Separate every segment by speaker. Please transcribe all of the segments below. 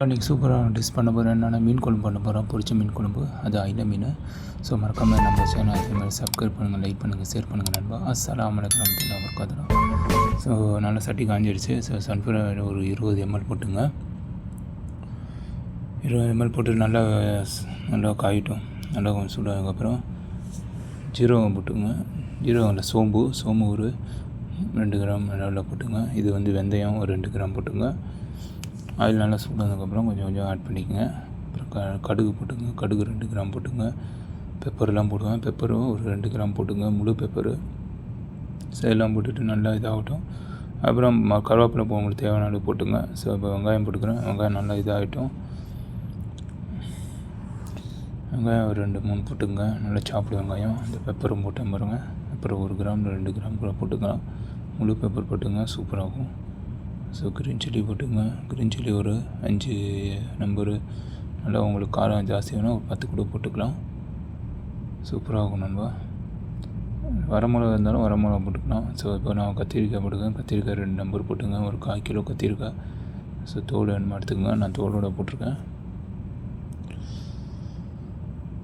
Speaker 1: இன்றைக்கி சூப்பராக டிஷ் பண்ண போகிறேன். என்னென்னா மீன் குழம்பு பண்ண போகிறேன். பொரிச்ச மீன் குழம்பு, அது ஐல மீன். ஸோ மறக்காமல் நம்ம சேனல் அதேமாதிரி சப்ஸ்கிரைப் பண்ணுங்கள், லைக் பண்ணுங்கள், ஷேர் பண்ணுங்கள் நண்பா. அஸ்ஸலாமு அலைக்கும் வரஹ்மத்துல்லாஹி வபரகாத்துஹு. ஸோ நல்லா சட்டி காஞ்சிடுச்சு. ஸோ சன்ஃப்ளவர் ஒரு 20 ml போட்டுங்க. 20 ml போட்டு நல்லா காயிட்டும். நல்லா கொஞ்சம் சூடானதுக்கப்புறம் ஜீரகம் போட்டுங்க. ஜீரகம் இல்லை, சோம்பு ஒரு 2 கிராம் நல்லா போட்டுங்க. இது வந்து வெந்தயம் ஒரு 2 கிராம் போட்டுங்க. ஆயில் நல்லா சூடானதுக்கப்புறம் கொஞ்சம் ஆட் பண்ணிக்கோங்க. அப்புறம் கடுகு போட்டுங்க. கடுகு 2 கிராம் போட்டுங்க. பெப்பர்லாம் போடுவேன். பெப்பரும் ஒரு 2 கிராம் போட்டுங்க, முழு பெப்பரு. ஸோ எல்லாம் போட்டுட்டு நல்லா இதாகட்டும். அப்புறம் கருவேப்பிலை உங்களுக்கு தேவையான அளவு போட்டுங்க. ஸோ இப்போ வெங்காயம் போட்டுக்கிறேன். வெங்காயம் நல்லா இதாகட்டும். வெங்காயம் ஒரு 2-3 போட்டுங்க. நல்லா சாப்பிடு வெங்காயம். அந்த பெப்பரும் போட்டேன் பாருங்கள். அப்புறம் 1 கிராம் 2 கிராம் கூட போட்டுக்கலாம். முழு பெப்பர் போட்டுங்க, சூப்பராகும். ஸோ க்ரீன் சில்லி போட்டுங்க. க்ரீன் சில்லி ஒரு 5 நம்பரு. நல்லா உங்களுக்கு காரம் ஜாஸ்தி வேணும், ஒரு 10 கூட போட்டுக்கலாம். சூப்பராகும் நண்பா. வரமிளகா இருந்தாலும் வரமிளகா போட்டுக்கலாம். ஸோ இப்போ நான் கத்திரிக்காய் போட்டுக்கேன். கத்திரிக்காய் 2 நம்பர் போட்டுங்க. ஒரு 1/4 கிலோ கத்திரிக்காய். ஸோ தோல் வேணுமா எடுத்துக்கோங்க. நான் தோலோடு போட்டிருக்கேன்.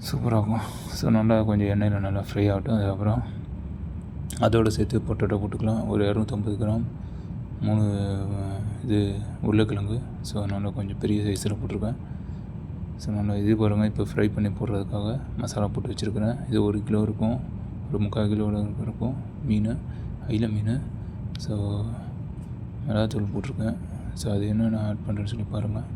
Speaker 1: சூப்பராகும். ஸோ நல்லா கொஞ்சம் எண்ணெயில் நல்லா ஃப்ரை ஆகட்டும். அதுக்கப்புறம் அதோடு சேர்த்து பொட்டேட்டோ போட்டுக்கலாம். ஒரு 250 கிராம் 3 உருளைக்கிழங்கு. ஸோ நல்லா கொஞ்சம் பெரிய சைஸில் போட்டிருக்கேன். ஸோ நல்லா இது பாருங்கள். இப்போ ஃப்ரை பண்ணி போடுறதுக்காக மசாலா போட்டு வச்சுருக்கிறேன். இது 1 கிலோ இருக்கும், ஒரு 3/4 கிலோ இருக்கும் மீன், ஐல மீன். ஸோ மிளகாத்தூள் போட்டிருக்கேன். ஸோ அது என்ன நான் ஆட் பண்ணுறேன்னு சொல்லி பாருங்கள்.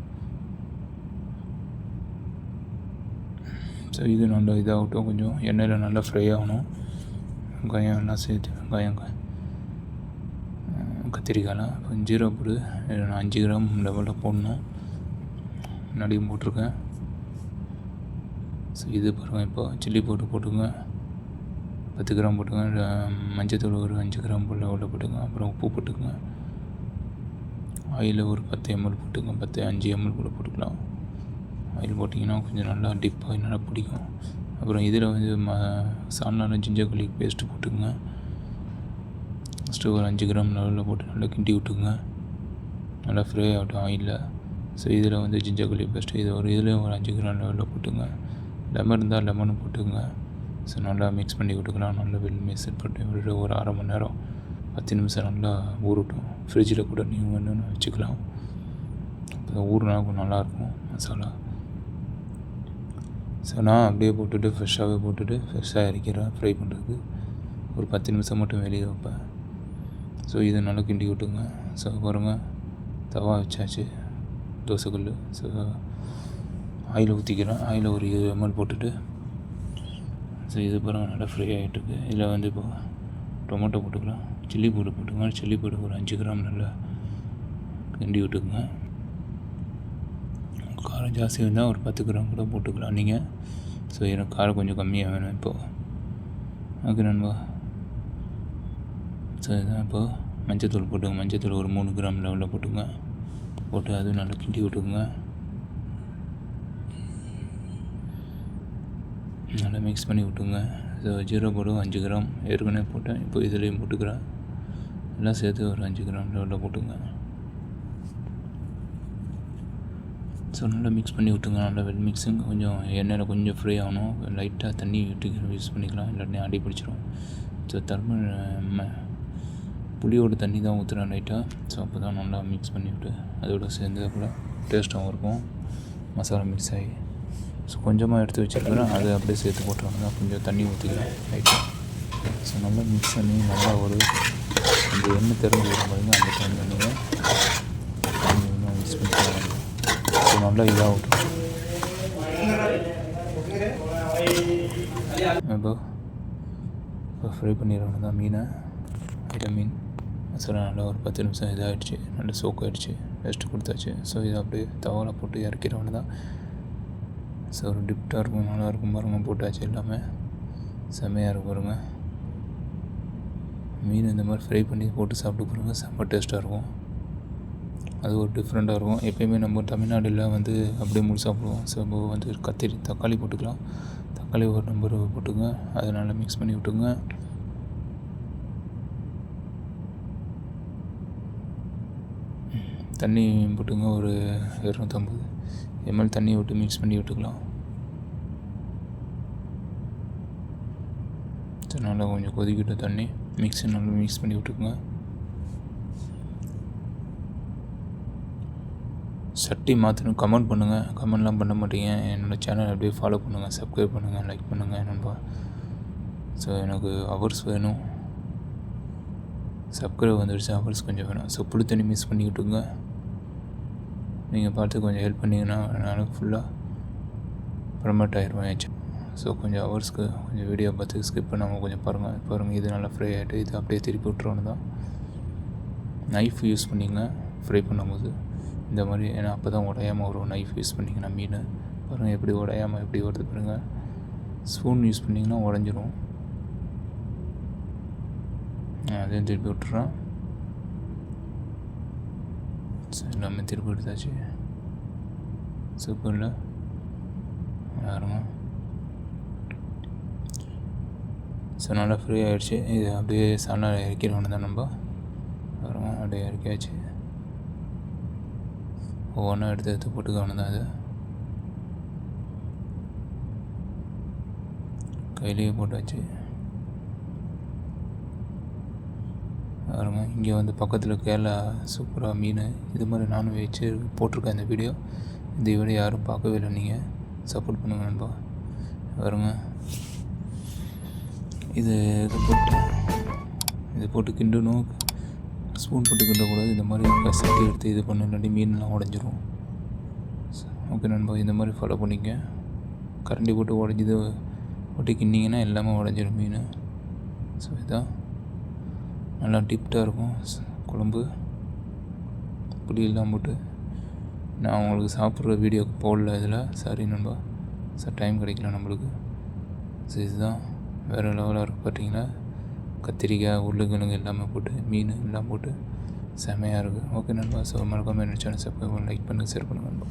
Speaker 1: ஸோ இது நல்லா இதாகட்டும். கொஞ்சம் எண்ணெயில் நல்லா ஃப்ரை ஆகணும். வெங்காயம் எல்லாம் சேர்த்து கத்திரிக்காயெலாம் கொஞ்சம் ஜீரக பொடி 5 கிராம் லெவலில் போடணும். முன்னாடியும் போட்டிருக்கேன். ஸோ இது பாருங்கள். இப்போ சில்லி போட்டுங்க. 10 கிராம் போட்டுங்க. மஞ்சத்தூள் ஒரு 5 கிராம் லெவலில் போட்டுங்க. அப்புறம் உப்பு போட்டுங்க. ஆயில் ஒரு 10 ml போட்டுங்க. 5 ml கூட போட்டுக்கலாம். ஆயில் போட்டிங்கன்னா கொஞ்சம் நல்லா டிப்பாக நல்லா பிடிக்கும். அப்புறம் இதில் வந்து சால்னா ஜிஞ்சர் கார்லிக் பேஸ்ட்டு போட்டுங்க. ஃபஸ்ட்டு ஒரு 5 கிராம் லெவலில் போட்டு நல்லா கிண்டி விட்டுங்க. நல்லா ஃப்ரை ஆகட்டும் ஆயிலில். ஸோ இதில் வந்து ஜிஞ்சர் கார்லிக் பேஸ்ட்டு இதில் ஒரு 5 கிராம் லெவலில் போட்டுங்க. லெமன் இருந்தால் லெமனும் போட்டுங்க. ஸோ நல்லா மிக்ஸ் பண்ணி விட்டுக்கலாம். நல்லா செட் பண்ணி விட்டுட்டு ஒரு 1/2 மணி நேரம் 10 நிமிஷம் நல்லா ஊறட்டும். ஃப்ரிட்ஜில் கூட நீங்கள் வேணும்னு வச்சுக்கலாம். அப்போ ஊறினா கொஞ்சம் நல்லாயிருக்கும் மசாலா. ஸோ நான் அப்படியே போட்டுட்டு ஃப்ரெஷ்ஷாக இறக்கிறேன். ஃப்ரை பண்ணுறதுக்கு ஒரு 10 நிமிஷம் மட்டும் வெளியே வைப்பேன். ஸோ இதை நல்லா கிண்டி விட்டுங்க. ஸோ பாருங்கள், தவா வச்சாச்சு, தோசைக்கல். ஸோ ஆயில் ஊற்றிக்கிறேன். ஆயில் ஒரு 20 ml போட்டுட்டு, ஸோ இது பாருங்கள் நல்லா ஃப்ரை ஆகிட்டுருக்கு. இதில் வந்து இப்போ டொமேட்டோ போட்டுக்கலாம். சில்லி போட்டுங்க. சில்லி போட்டு ஒரு 5 கிராம் நல்லா கிண்டி விட்டுக்குங்க. காரம் ஜாஸ்தி இருந்தால் ஒரு 10 கிராம் கூட போட்டுக்கலாம் நீங்கள். ஸோ எனக்கு காரம் கொஞ்சம் கம்மியாக வேணும் இப்போது. ஓகே நண்பா. ஸோ இதுதான் இப்போது மஞ்சத்தூள் போட்டுங்க. மஞ்சத்தூள் ஒரு 3 கிராம் லெவலில் போட்டுங்க. போட்டு அதுவும் நல்லா கிண்டி விட்டுக்குங்க. நல்லா மிக்ஸ் பண்ணி விட்டுங்க. ஸோ ஜீரோ போட்டு 5 கிராம் ஏற்கனவே போட்டேன். இப்போ இதுலேயும் போட்டுக்கிறேன். எல்லாம் சேர்த்து ஒரு 5 கிராம் லெவலில் போட்டுங்க. ஸோ நல்லா மிக்ஸ் பண்ணி விட்டுங்க. நல்லா மிக்ஸிங் கொஞ்சம் எண்ணெயில் கொஞ்சம் ஃப்ரை ஆகணும். லைட்டாக தண்ணி விட்டு யூஸ் பண்ணிக்கலாம், இல்லாட்டி அடி பிடிச்சிரும். ஸோ புளியோட தண்ணி தான் ஊற்றுறேன் லைட்டாக. ஸோ அப்போ தான் நல்லா மிக்ஸ் பண்ணி விட்டு அதோடு சேர்ந்து அப்புறம் டேஸ்ட்டாகவும் இருக்கும் மசாலா மிக்ஸ் ஆகி. ஸோ கொஞ்சமாக எடுத்து வச்சுருக்கிறேன், அதை அப்படியே சேர்த்து போட்டுருவாங்க. கொஞ்சம் தண்ணி ஊற்றிக்கிறேன் லைட்டாக. ஸோ நல்லா மிக்ஸ் பண்ணி நல்லா ஒரு அந்த எண்ணெய் திறந்து வரும் பாருங்க, அந்த டைம் எண்ணெயை மிக்ஸ் பண்ணிக்கலாம். ஸோ நல்லா இதாகட்டும். இப்போ ஃப்ரை பண்ணிடுவாங்க தான் மீனை, ஐல மீன் மசாலா. நல்லா ஒரு 10 நிமிஷம் இதாகிடுச்சு, நல்லா சோக் ஆகிடுச்சு, ரெஸ்ட்டு கொடுத்தாச்சு. ஸோ இதை அப்படியே தவாவில் போட்டு இறக்கிறவங்க தான். ஸோ ஒரு டிப்டாக இருக்கும், நல்லாயிருக்கும் பாருங்கள். போட்டாச்சு எல்லாமே செம்மையாக இருக்கும் பாருங்கள். மீன் இந்த மாதிரி ஃப்ரை பண்ணி போட்டு சாப்பிட்டு பாருங்கள், செம்ம டேஸ்ட்டாக இருக்கும். அது ஒரு டிஃப்ரெண்ட்டாக இருக்கும். எப்போயுமே நம்ம தமிழ்நாட்டில் வந்து அப்படியே முழு சாப்பிடுவோம். ஸோ இப்போ வந்து தக்காளி போட்டுக்கலாம். தக்காளி ஒரு நம்பர் போட்டுங்க. அதை நல்லா மிக்ஸ் பண்ணி விட்டுங்க. தண்ணி போட்டுங்க. ஒரு 250 ml தண்ணி விட்டு மிக்ஸ் பண்ணி விட்டுக்கலாம். நல்லா கொஞ்சம் கொதிக்கிட்ட தண்ணி நல்லா மிக்ஸ் பண்ணி விட்டுக்குங்க. சட்டி மாற்றணும். கமெண்ட் பண்ணுங்கள். கமெண்ட்லாம் பண்ண மாட்டீங்க. என்னோடய சேனல் அப்படியே ஃபாலோ பண்ணுங்கள், சப்ஸ்கிரைப் பண்ணுங்கள், லைக் பண்ணுங்கள் நண்பா. ஸோ எனக்கு ஹவர்ஸ் வேணும். சப்ஸ்கிரைப் வந்துடுச்சு, ஹவர்ஸ் கொஞ்சம் வேணும். ஸோ புளி தண்ணி மிக்ஸ் பண்ணி விட்டுங்க. நீங்கள் பார்த்து கொஞ்சம் ஹெல்ப் பண்ணிங்கன்னா நான் ஃபுல்லாக ப்ரமோட் ஆயிடுவேன். ஸோ கொஞ்சம் ஹவர்ஸ்க்கு கொஞ்சம் வீடியோ பார்த்து ஸ்கிப் பண்ணாமல் கொஞ்சம் பாருங்கள். இது நல்லா ஃப்ரை ஆகிட்டு இது அப்படியே திருப்பி விட்டுறோன்னு தான். நைஃப் யூஸ் பண்ணிங்க ஃப்ரை பண்ணும்போது இந்த மாதிரி, ஏன்னா அப்போ தான் உடையாமல் வரும். நைஃப் யூஸ் பண்ணிங்கன்னா மீன் பாருங்கள் எப்படி உடையாமல் எப்படி வருது பாருங்கள். ஸ்பூன் யூஸ் பண்ணிங்கன்னா உடஞ்சிரும். அதையும் திருப்பி விட்டுறேன். சரி, எல்லாமே திருப்பி எடுத்தாச்சு. சூப்பரில் யாருங்க. ஸோ நல்லா ஃப்ரீ ஆகிடுச்சு. இது அப்படியே சாணம் இறக்கிடணும் தான் நம்ம பாருங்க. அப்படியே இறக்கியாச்சு. ஒவ்வொன்றா எடுத்து போட்டுக்கணும் தான். அது கையிலேயே போட்டாச்சு பாருங்க. இங்கே வந்து பக்கத்தில் கேரளா சூப்பராக மீன் இது மாதிரி நானும் வச்சு போட்டிருக்கேன் இந்த வீடியோ. இந்த வீடியோ யாரும் பார்க்கவே இல்லை. நீங்கள் சப்போர்ட் பண்ணுங்கள் நண்பா. பாருங்க, இது போட்டு கிண்டணும். ஸ்பூன் போட்டு கிண்டக்கூடாது. இந்த மாதிரி சட்டி எடுத்து இது பண்ண இல்லாட்டி மீன்லாம் உடஞ்சிரும். ஓகே நண்பா, இந்த மாதிரி ஃபாலோ பண்ணிக்க. கரண்டி போட்டு உடஞ்சிது போட்டு கிண்டிங்கன்னா எல்லாமே உடஞ்சிரும் மீன். ஸோ இதான் நல்லா டிப்டாக இருக்கும் குழம்பு. புளியெல்லாம் போட்டு நான் உங்களுக்கு சாப்பிட்ற வீடியோக்கு போடல இதில். சாரி நண்பா, சார் டைம் கிடைக்கல நம்மளுக்கு. ஸோ இதுதான் வேறு லெவலாக இருக்கும். பார்த்தீங்கன்னா கத்திரிக்காய் உருளைக்கிழங்கு எல்லாமே போட்டு மீன் எல்லாம் போட்டு செமையாக இருக்குது. ஓகே நண்பா. ஸோ மறக்காமல் என்ன சேனல் சப்ஸ்கிரைப் பண்ணி லைக் பண்ணுங்கள், ஷேர் பண்ணுங்கள் நண்பா.